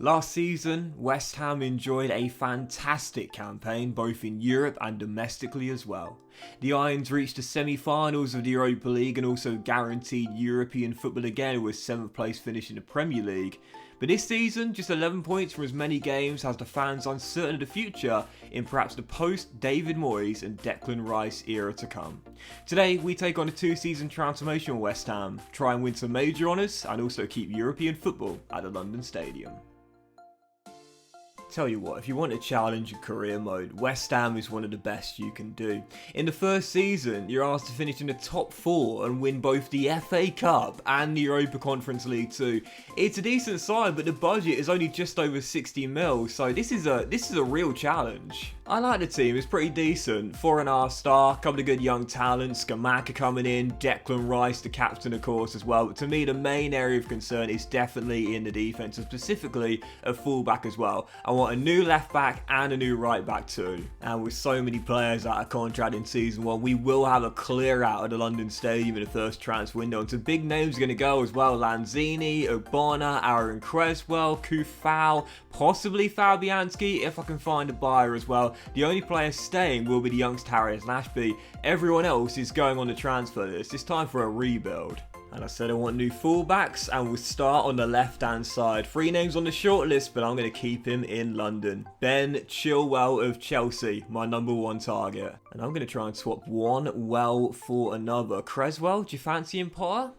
Last season, West Ham enjoyed a fantastic campaign both in Europe and domestically as well. The Irons reached the semi-finals of the Europa League and also guaranteed European football again with 7th place finish in the Premier League. But this season, just 11 points from as many games has the fans uncertain of the future in perhaps the post-David Moyes and Declan Rice era to come. Today, we take on a 2-season transformation West Ham, try and win some major honours and also keep European football at the London Stadium. Tell you what, if you want a challenge in career mode, West Ham is one of the best you can do. In the first season, you're asked to finish in the top 4 and win both the FA Cup and the Europa Conference League too. It's a decent side, but the budget is only just over 60 mil, so this is a real challenge. I like the team, it's pretty decent. 4.5 star, couple of good young talents, Skamaka coming in, Declan Rice, the captain of course as well. But to me, the main area of concern is definitely in the defence, and specifically a fullback as well. I want a new left back and a new right back too. And with so many players out of contract in season 1, we will have a clear out of the London Stadium in the first transfer window. And some big names are going to go as well. Lanzini, Obona, Aaron Creswell, Kufau, possibly Fabianski if I can find a buyer as well. The only player staying will be the youngster Harris Lashby. Everyone else is going on the transfer list. It's time for a rebuild. And I said I want new fullbacks, and we'll start on the left-hand side. 3 names on the shortlist, but I'm going to keep him in London. Ben Chilwell of Chelsea, my number 1 target. And I'm going to try and swap one well for another. Creswell, do you fancy him, Potter?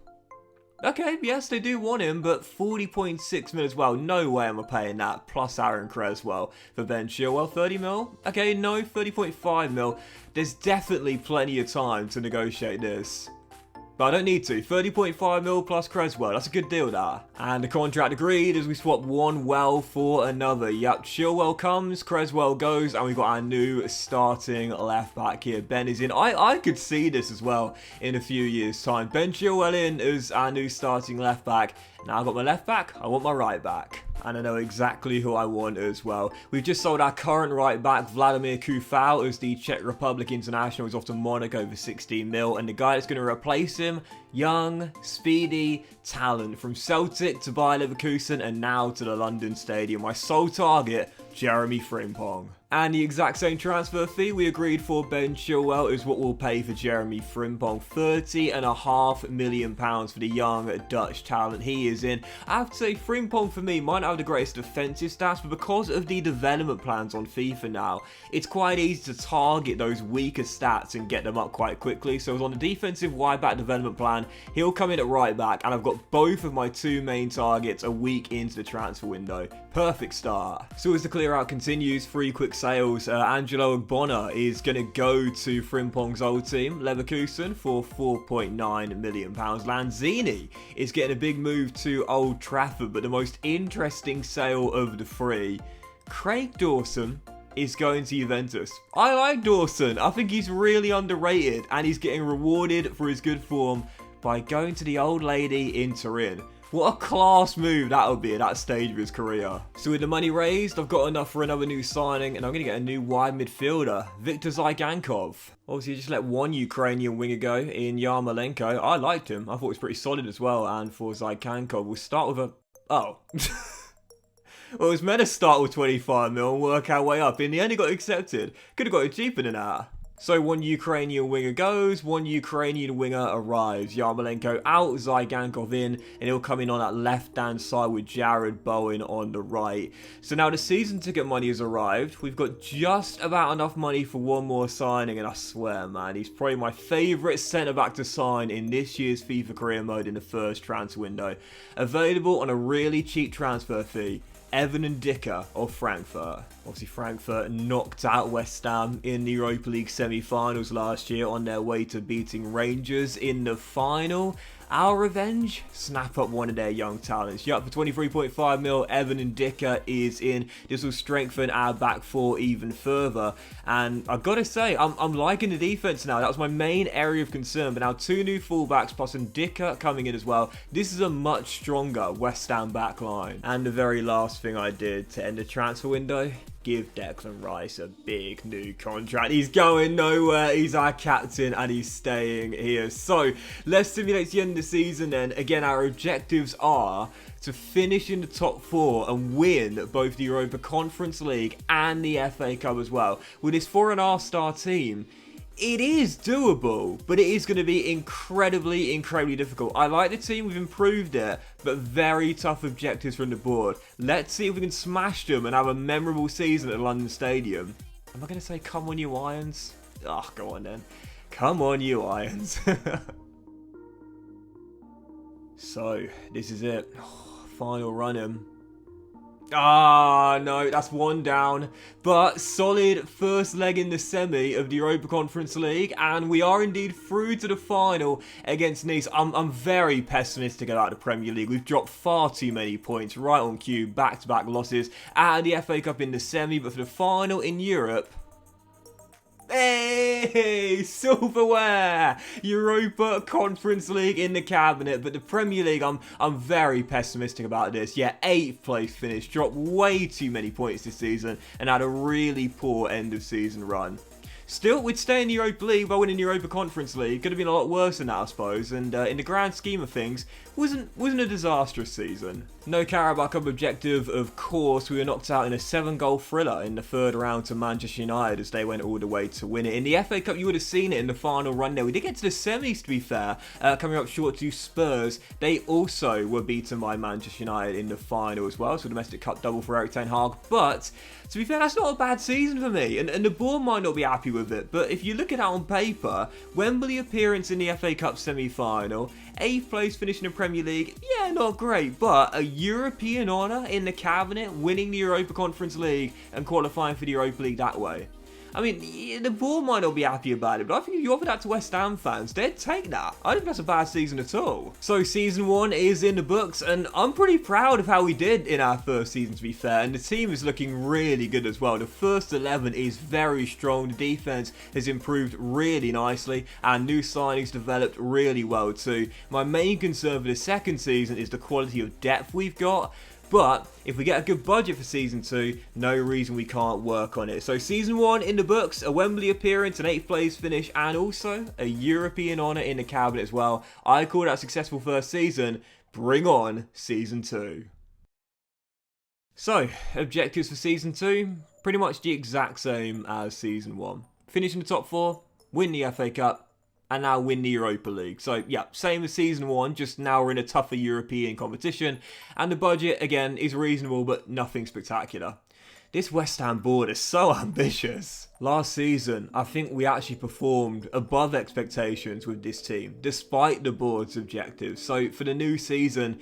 Okay, yes, they do want him, but 40.6 mil as well. No way am I paying that, plus Aaron Creswell. For Ben Chilwell, 30 mil? Okay, no, 30.5 mil. There's definitely plenty of time to negotiate this. But I don't need to. 30.5 mil plus Creswell. That's a good deal there. And the contract agreed as we swap one well for another. Yep, Chilwell comes, Creswell goes, and we've got our new starting left back here. Ben is in. I could see this as well in a few years' time. Ben Chilwell in as our new starting left back. Now I've got my left back, I want my right back. And I know exactly who I want as well. We've just sold our current right back, Vladimir Kufau, as the Czech Republic international. He's off to Monaco for 16 mil. And the guy that's going to replace him, young, speedy talent from Celtic to Bayer Leverkusen and now to the London Stadium. My sole target, Jeremy Frimpong. And the exact same transfer fee we agreed for Ben Chilwell is what we'll pay for Jeremy Frimpong. £30.5 million for the young Dutch talent he is in. I have to say, Frimpong for me might not have the greatest defensive stats, but because of the development plans on FIFA now, it's quite easy to target those weaker stats and get them up quite quickly. So on the defensive wide back development plan, he'll come in at right back, and I've got both of my 2 main targets a week into the transfer window. Perfect start. So as the clear out continues, 3 quick sales. Angelo Ogbonna is going to go to Frimpong's old team, Leverkusen, for £4.9 million. Lanzini is getting a big move to Old Trafford, but the most interesting sale of the 3, Craig Dawson, is going to Juventus. I like Dawson. I think he's really underrated, and he's getting rewarded for his good form by going to the old lady in Turin. What a class move that would be at that stage of his career. So with the money raised, I've got enough for another new signing, and I'm going to get a new wide midfielder, Viktor Zygankov. Obviously, just let one Ukrainian winger go in Yarmolenko. I liked him. I thought he was pretty solid as well. And for Zygankov, we'll start with a... Oh. Well, it was meant to start with 25 mil and work our way up. In the end, it got accepted. Could have got it cheaper than that. So one Ukrainian winger goes, one Ukrainian winger arrives. Yarmolenko out, Zygankov in, and he'll come in on that left-hand side with Jared Bowen on the right. So now the season ticket money has arrived. We've got just about enough money for one more signing, and I swear, man, he's probably my favourite centre-back to sign in this year's FIFA career mode in the first transfer window. Available on a really cheap transfer fee. Evan Ndicka of Frankfurt. Obviously, Frankfurt knocked out West Ham in the Europa League semi-finals last year on their way to beating Rangers in the final. Our revenge? Snap up one of their young talents. Yup, for 23.5 mil, Evan Ndicka is in. This will strengthen our back four even further. And I've got to say, I'm liking the defense now. That was my main area of concern. But now 2 new fullbacks plus Ndicka coming in as well. This is a much stronger West Ham back line. And the very last thing I did to end the transfer window, Give Declan Rice a big new contract. He's going nowhere. He's our captain and he's staying here. So let's simulate the end of the season then. Again, our objectives are to finish in the top 4 and win both the Europa Conference League and the FA Cup as well. With this 4.5-star team, it is doable, but it is going to be incredibly difficult. I like the team, we've improved it, but very tough objectives from the board. Let's see if we can smash them and have a memorable season at the London Stadium. Am I going to say, come on you Irons? Oh, go on then. Come on you Irons. So, this is it. Final run-in. Ah, no, that's one down. But solid first leg in the semi of the Europa Conference League, and we are indeed through to the final against Nice. I'm very pessimistic about the Premier League. We've dropped far too many points right on cue, back-to-back losses, and the FA Cup in the semi, but for the final in Europe, hey, silverware! Europa Conference League in the cabinet, but the Premier League, I'm very pessimistic about this. Yeah, 8th place finish, dropped way too many points this season, and had a really poor end of season run. Still, we'd stay in the Europa League by winning the Europa Conference League. Could have been a lot worse than that, I suppose. And in the grand scheme of things, wasn't a disastrous season. No Carabao Cup objective, of course. We were knocked out in a 7-goal thriller in the 3rd round to Manchester United as they went all the way to win it. In the FA Cup, you would have seen it in the final run there. We did get to the semis, to be fair, coming up short to Spurs. They also were beaten by Manchester United in the final as well. So domestic cup double for Erik ten Hag. But to be fair, that's not a bad season for me. And the board might not be happy with it. But if you look at it on paper, Wembley appearance in the FA Cup semi-final, 8th place finish in the Premier League, yeah, not great, but a European honour in the cabinet, winning the Europa Conference League and qualifying for the Europa League that way. I mean, the board might not be happy about it, but I think if you offer that to West Ham fans, they'd take that. I don't think that's a bad season at all. So season 1 is in the books, and I'm pretty proud of how we did in our first season, to be fair, and the team is looking really good as well. The first 11 is very strong, the defence has improved really nicely, and new signings developed really well too. My main concern for the second season is the quality of depth we've got. But if we get a good budget for Season 2, no reason we can't work on it. So Season 1 in the books, a Wembley appearance, an 8th place finish, and also a European honour in the cabinet as well. I call that a successful first season. Bring on Season 2. So, objectives for Season 2, pretty much the exact same as Season 1. Finish in the top 4, win the FA Cup, and now win the Europa League. So yeah, same as Season 1, just now we're in a tougher European competition, and the budget, again, is reasonable, but nothing spectacular. This West Ham board is so ambitious. Last season, I think we actually performed above expectations with this team, despite the board's objectives. So for the new season,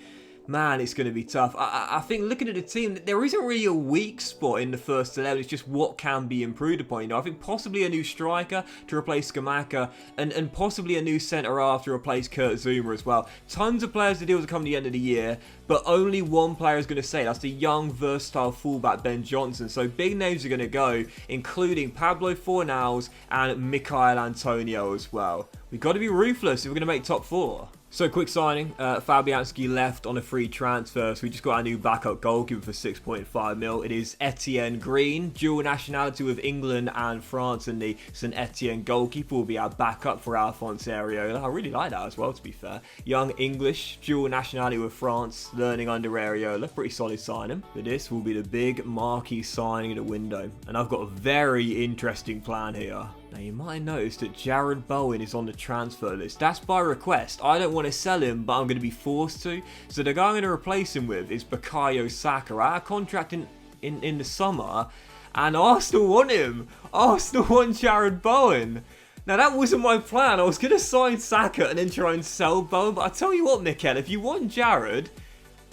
man, it's going to be tough. I think looking at the team, there isn't really a weak spot in the first 11. It's just what can be improved upon. You know, I think possibly a new striker to replace Skamaka and possibly a new centre-half to replace Kurt Zouma as well. Tons of players to deal with come the end of the year, but only one player is going to stay. That's the young, versatile fullback Ben Johnson. So big names are going to go, including Pablo Fornals and Michail Antonio as well. We've got to be ruthless if we're going to make top 4. So quick signing, Fabianski left on a free transfer, so we just got our new backup goalkeeper for 6.5 mil. It is Etienne Green, dual nationality with England and France, and the St Etienne goalkeeper will be our backup for Alphonse Areola. I really like that as well, to be fair. Young English, dual nationality with France, learning under Areola. Pretty solid signing. But this will be the big marquee signing of the window, and I've got a very interesting plan here. Now, you might have noticed that Jared Bowen is on the transfer list. That's by request. I don't want to sell him, but I'm going to be forced to. So the guy I'm going to replace him with is Bukayo Saka. Our contract in the summer, and Arsenal want him. Arsenal want Jared Bowen. Now, that wasn't my plan. I was going to sign Saka and then try and sell Bowen. But I tell you what, Mikel, if you want Jared,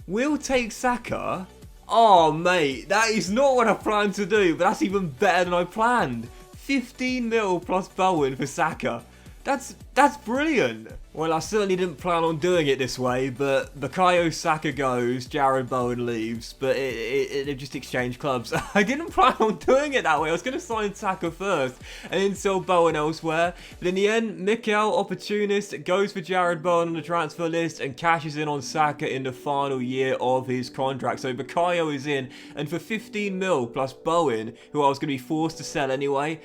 we'll take Saka. Oh, mate, that is not what I planned to do, but that's even better than I planned. 15 mil plus Bowen for Saka. That's That's brilliant. Well, I certainly didn't plan on doing it this way, but Bukayo Saka goes, Jared Bowen leaves, but it just exchanged clubs. I didn't plan on doing it that way. I was going to sign Saka first and then sell Bowen elsewhere. But in the end, Mikel, opportunist, goes for Jared Bowen on the transfer list and cashes in on Saka in the final year of his contract. So Bukayo is in, and for 15 mil plus Bowen, who I was going to be forced to sell anyway,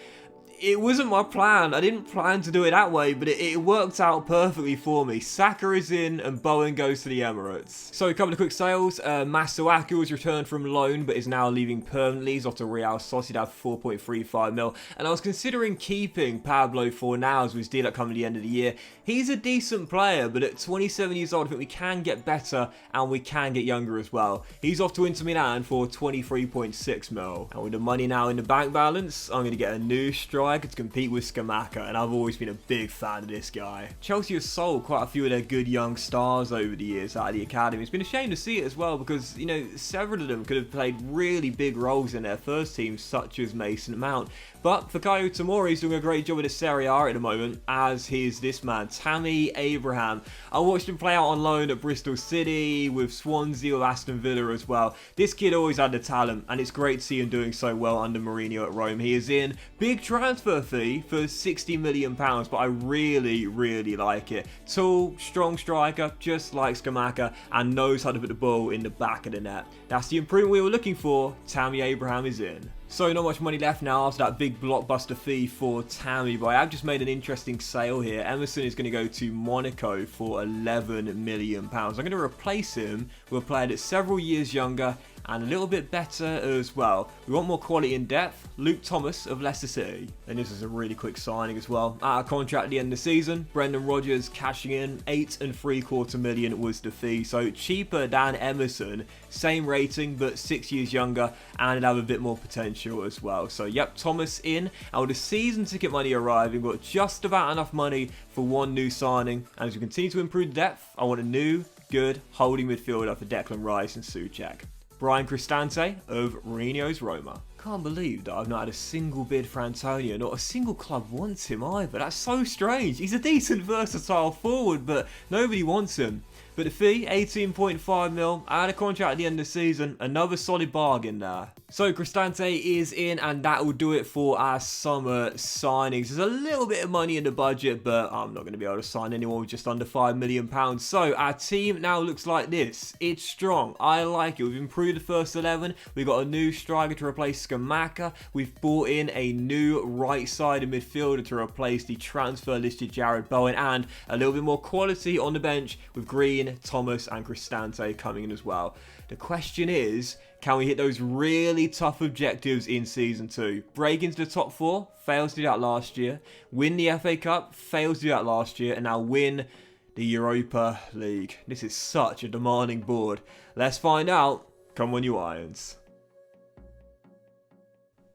it wasn't my plan. I didn't plan to do it that way, but it worked out perfectly for me. Saka is in and Bowen goes to the Emirates. So a couple of quick sales. Masuaku was returned from loan but is now leaving permanently. He's off to Real Sociedad for 4.35 mil. And I was considering keeping Pablo Fornals with his deal at coming the end of the year. He's a decent player, but at 27 years old, I think we can get better and we can get younger as well. He's off to Inter Milan for 23.6 mil. And with the money now in the bank balance, I'm going to get a new striker to compete with Scamacca, and I've always been a big fan of this guy. Chelsea has sold quite a few of their good young stars over the years out of the academy. It's been a shame to see it as well because, you know, several of them could have played really big roles in their first team, such as Mason Mount. But Fikayo Tomori's doing a great job with the Serie A at the moment, as is this man, Tammy Abraham. I watched him play out on loan at Bristol City, with Swansea, with Aston Villa as well. This kid always had the talent, and it's great to see him doing so well under Mourinho at Rome. He is in. Big transfer fee for £60 million, but I really, really like it. Tall, strong striker, just like Scamacca, and knows how to put the ball in the back of the net. That's the improvement we were looking for. Tammy Abraham is in. So not much money left now after that big blockbuster fee for Tammy, but I have just made an interesting sale here. Emerson is going to go to Monaco for £11 million. I'm going to replace him with a player that's several years younger and a little bit better as well. We want more quality in depth. Luke Thomas of Leicester City. And this is a really quick signing as well. Out of contract at the end of the season, Brendan Rodgers cashing in. £8.75 million was the fee. So cheaper than Emerson. Same rating, but 6 years younger, and it'll have a bit more potential as well. So yep, Thomas in. And with the season ticket money arriving, we've got just about enough money for one new signing. And as we continue to improve depth, I want a new, good holding midfielder for Declan Rice and Souček. Brian Cristante of Mourinho's Roma. Can't believe that I've not had a single bid for Antonio. Not a single club wants him either. That's so strange. He's a decent, versatile forward, but nobody wants him. But the fee, 18.5 mil, out of contract at the end of the season, another solid bargain there. So Cristante is in, and that will do it for our summer signings. There's a little bit of money in the budget, but I'm not going to be able to sign anyone with just under £5 million. So our team now looks like this. It's strong. I like it. We've improved the first 11. We've got a new striker to replace Scamacca. We've brought in a new right-sided midfielder to replace the transfer-listed Jared Bowen, and a little bit more quality on the bench with Green, Thomas and Cristante coming in as well. The question is, can we hit those really tough objectives in Season 2? Break into the top 4, failed to do that last year. Win the FA Cup, failed to do that last year. And now win the Europa League. This is such a demanding board. Let's find out. Come on, you Irons.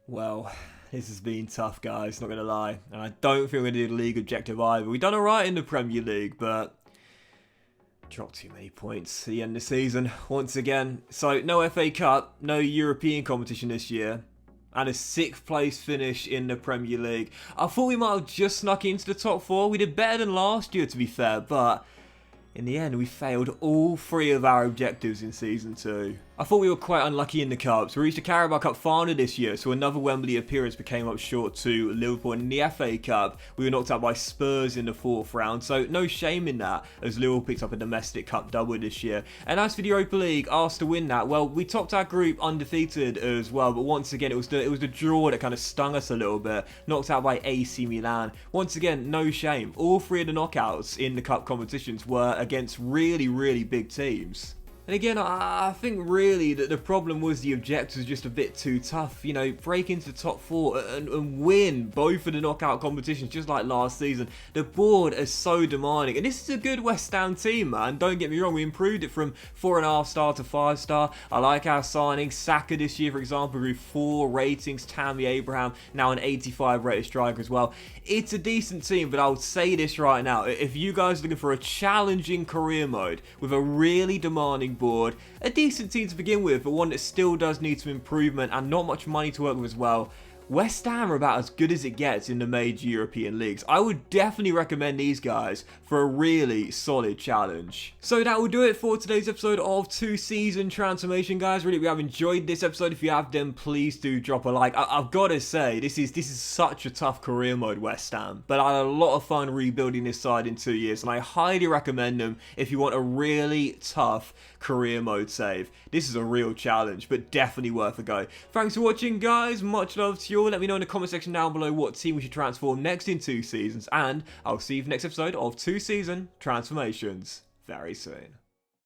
Well, this has been tough, guys, not going to lie. And I don't think we're going to do the league objective either. We've done alright in the Premier League, but dropped too many points at the end of the season once again. So no FA Cup, no European competition this year, and a 6th place finish in the Premier League. I thought we might have just snuck into the top 4. We did better than last year, to be fair, but in the end we failed all 3 of our objectives in Season 2. I thought we were quite unlucky in the Cups. We reached the Carabao Cup final this year, so another Wembley appearance became up short to Liverpool. And in the FA Cup, we were knocked out by Spurs in the 4th round, so no shame in that, as Liverpool picked up a domestic cup double this year. And as for the Europa League, asked to win that, well, we topped our group undefeated as well, but once again, it was the draw that kind of stung us a little bit, knocked out by AC Milan. Once again, no shame. All 3 of the knockouts in the cup competitions were against really, really big teams. And again, I think really that the problem was the objectives was just a bit too tough. You know, break into the top 4 and win both of the knockout competitions just like last season. The board is so demanding. And this is a good West Ham team, man. Don't get me wrong, we improved it from 4.5 star to 5 star. I like our signings. Saka this year, for example, grew 4 ratings. Tammy Abraham, now an 85 rated striker as well. It's a decent team, but I would say this right now. If you guys are looking for a challenging career mode with a really demanding board, a decent team to begin with, but one that still does need some improvement and not much money to work with as well, West Ham are about as good as it gets in the major European leagues. I would definitely recommend these guys for a really solid challenge. So that will do it for today's episode of 2-Season Transformation, guys. Really, we have enjoyed this episode. If you have, then please do drop a like. I've got to say, this is such a tough career mode, West Ham, but I had a lot of fun rebuilding this side in 2 years, and I highly recommend them if you want a really tough career mode save. This is a real challenge, but definitely worth a go. Thanks for watching, guys. Much love to you all. Let me know in the comment section down below what team we should transform next in 2 seasons, and I'll see you for the next episode of 2-Season Transformations very soon.